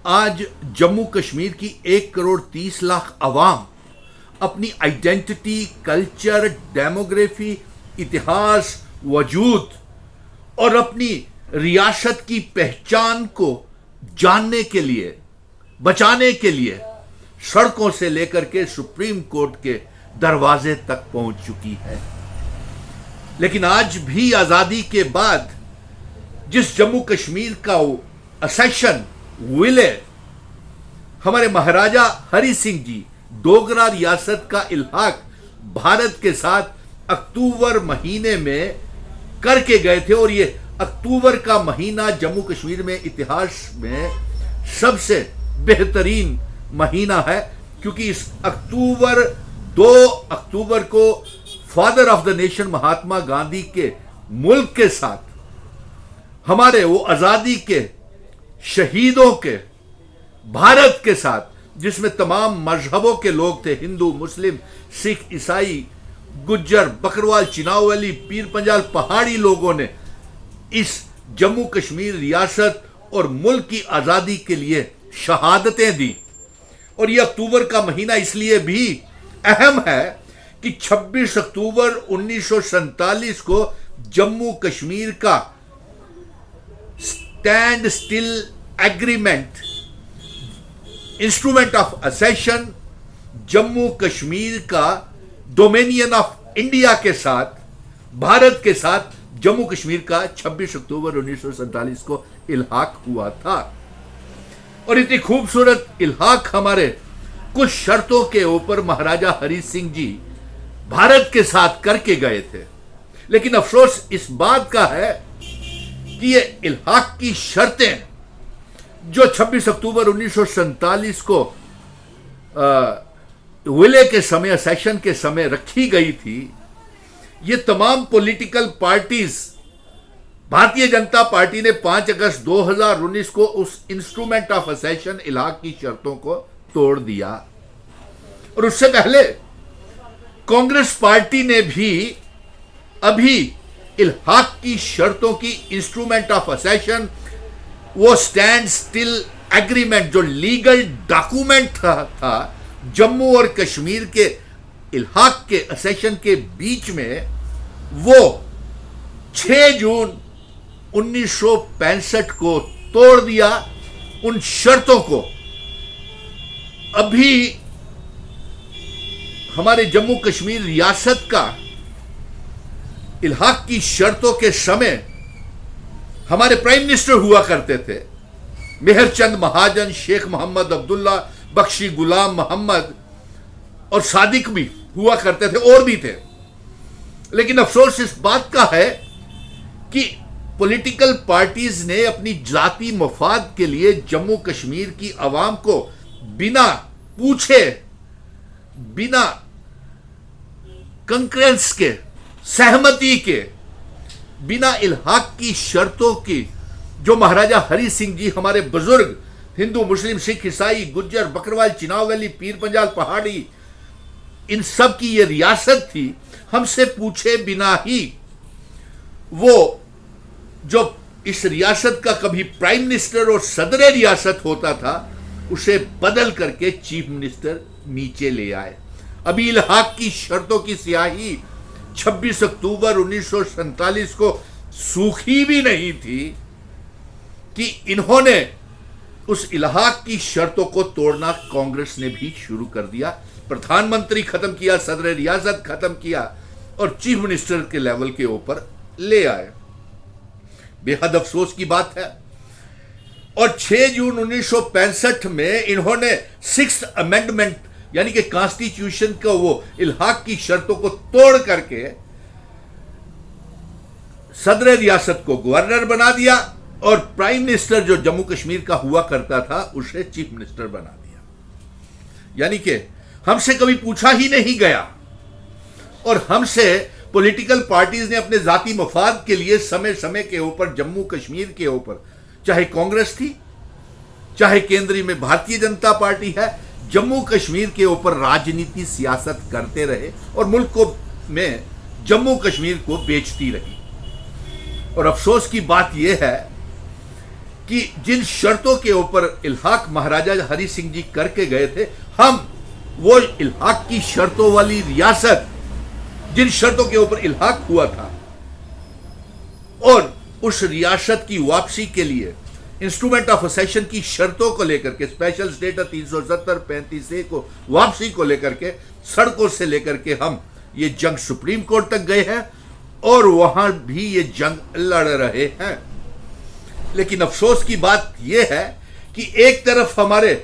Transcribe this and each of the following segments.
आज जम्मू कश्मीर की 1 करोड़ 30 लाख अवाम अपनी आइडेंटिटी, कल्चर, डेमोग्राफी, इतिहास, वजूद और अपनी रियासत की पहचान को जानने के लिए, बचाने के लिए सड़कों से लेकर के सुप्रीम कोर्ट के दरवाजे तक पहुंच चुकी है। लेकिन आज भी आजादी के बाद जिस जम्मू कश्मीर का असेशन विलय हमारे महाराजा हरि सिंह जी डोगरा रियासत का इल्हाक भारत के साथ अक्टूबर महीने में करके गए थे, और ये अक्टूबर का महीना जम्मू कश्मीर में इतिहास में सबसे बेहतरीन महीना है, क्योंकि इस 2 अक्टूबर को father of the nation Mahatma Gandhi के मुल्क के साथ, हमारे वो आजादी के शहीदों के भारत के साथ, जिसमें तमाम मजहबों के लोग थे, हिंदू, मुस्लिम, सिख, ईसाई, गुज्जर, बकरवाल, चिनावली, पीर पंजाल, पहाड़ी लोगों ने इस जम्मू कश्मीर रियासत और मुल्क की आजादी के लिए शहादतें दी। और यह अक्टूबर का महीना इसलिए भी अहम है कि 26 अक्टूबर 1947 को जम्मू कश्मीर का standstill agreement, instrument of accession, Jammu Kashmir का डोमेनियन ऑफ इंडिया के साथ, भारत के साथ जम्मू कश्मीर का 26 अक्टूबर 1947 को इल्हाक हुआ था। और इतनी खूबसूरत इल्हाक हमारे कुछ शर्तों के ऊपर महाराजा हरि सिंह जी भारत के साथ करके गए थे। लेकिन अफसोस इस बात का है कि ये इल्हाक की शर्तें जो 26 अक्टूबर 1947 को विलय के समय, सेशन के समय रखी गई थी, ये तमाम political parties, Bharatiya Janata party ने 5 अगस्त 2019 को उस इंस्ट्रूमेंट ऑफ असेशन इल्हाक की शर्तों को तोड़ दिया। और उससे पहले कांग्रेस पार्टी ने भी अभी इल्हाक की शर्तों की इंस्ट्रूमेंट ऑफ असेशन, वो स्टैंड स्टिल एग्रीमेंट जो लीगल डॉक्यूमेंट था जम्मू और कश्मीर के इल्हाक के असेशन के बीच में, वो 6 जून 1965 को तोड़ दिया। उन शर्तों को अभी हमारे जम्मू कश्मीर रियासत का इल्हाक की शर्तों के समय हमारे प्राइम मिनिस्टर हुआ करते थे मेहरचंद महाजन, शेख मोहम्मद अब्दुल्ला, बख्शी गुलाम मोहम्मद और सादिक भी हुआ करते थे, और भी थे। लेकिन अफसोस इस बात का है कि पॉलिटिकल पार्टीज ने अपनी जाती मफाद के लिए जम्मू कश्मीर की आवाम को बिना पूछे, बिना कंकरेंस के, सहमति के, बिना इल्हाक की शर्तों की, जो महाराजा हरि सिंह जी हमारे बुजुर्ग हिंदू, मुस्लिम, सिख, ईसाई, गुज्जर, बकरवाल, चिनावली, पीर पंजाल, पहाड़ी, इन सब की ये रियासत थी, हमसे पूछे बिना ही वो जो इस रियासत का कभी प्राइम मिनिस्टर और सदर रियासत होता था, उसे बदल करके चीफ मिनिस्टर नीचे ले आए। अभी इल्हाक की शर्तों की स्याही 26 अक्टूबर 1947 को सूखी भी नहीं थी कि इन्होंने उस इल्हाक की शर्तों को तोड़ना कांग्रेस ने भी शुरू कर दिया। प्रधानमंत्री खत्म किया, सदर रियासत खत्म किया और चीफ मिनिस्टर के लेवल के ऊपर ले आए। बेहद अफसोस की बात है। और 6 जून 1965 में इन्होंने 6th अमेंडमेंट यानी कि कॉन्स्टिट्यूशन का वो इल्हाक की शर्तों को तोड़ करके सदर रियासत को गवर्नर बना दिया और प्राइम मिनिस्टर जो जम्मू कश्मीर का हुआ करता था उसे चीफ मिनिस्टर बना दिया। यानी कि हमसे कभी पूछा ही नहीं गया और हमसे पॉलिटिकल पार्टीज ने अपने जाती मफाद के लिए समय समय के ऊपर जम्मू कश्मीर के ऊपर, चाहे कांग्रेस थी, चाहे केंद्रीय में भारतीय जनता पार्टी है, जम्मू कश्मीर के ऊपर राजनीति, सियासत करते रहे और मुल्क को में जम्मू कश्मीर को बेचती रही। और अफसोस की बात यह है कि जिन शर्तों के ऊपर इल्हाक महाराजा हरि सिंह जी करके गए थे, हम वो इल्हाक की शर्तों वाली रियासत, जिन शर्तों के ऊपर इल्हाक हुआ था, और उस रियासत की वापसी के लिए इंस्ट्रूमेंट ऑफ असेशन की शर्तों को लेकर के, स्पेशल स्टेटस 370 35A को वापसी को लेकर के, सड़कों से लेकर के हम ये जंग सुप्रीम कोर्ट तक गए हैं और वहां भी ये जंग लड़ रहे हैं। लेकिन अफसोस की बात यह है कि एक तरफ हमारे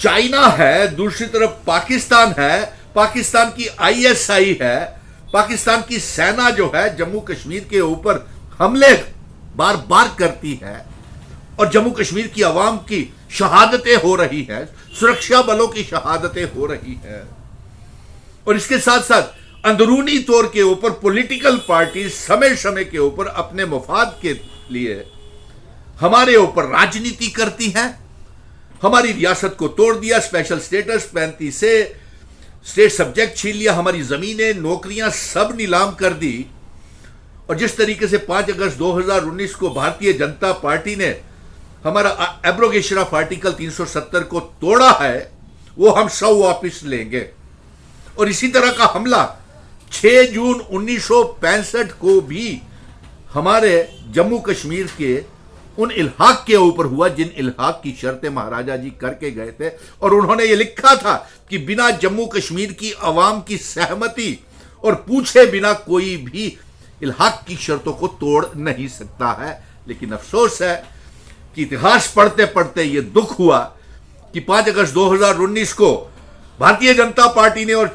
चाइना है, दूसरी तरफ पाकिस्तान है, पाकिस्तान की ISI है, पाकिस्तान की सेना जो है जम्मू कश्मीर के ऊपर हमले बार बार करती है और जम्मू कश्मीर की आवाम की शहादतें हो रही हैं, सुरक्षा बलों की शहादतें हो रही हैं, और इसके साथ साथ अंदरूनी तौर के ऊपर पॉलिटिकल पार्टी समय समय के ऊपर अपने मफाद के लिए हमारे ऊपर राजनीति करती हैं। हमारी रियासत को तोड़ दिया, special status 35A state subject छीन लिया, हमारी जमीनें नौकरियां सब नीलाम कर दी, और जिस तरीके से 5 अगस्त 2019 को भारतीय जनता पार्टी ने हमारा एब्रोगेशन ऑफ आर्टिकल 370 को तोड़ा है, वो हम सब वापिस लेंगे। और इसी तरह का हमला 6 जून 1965 को भी हमारे जम्मू कश्मीर के उन इल्हाक के ऊपर हुआ जिन इल्हाक की शर्तें महाराजा जी करके गए थे, और उन्होंने ये लिखा था कि बिना जम्मू कश्मीर की आवाम की सहमति और पूछे बिना कोई भी इल्हाक की शर्तों को तोड़ नहीं सकता है। लेकिन अफसोस है कि इतिहास पढ़ते पढ़ते ये दुख हुआ कि 5 अगस्त 2019 को भारतीय जनता पार्टी ने और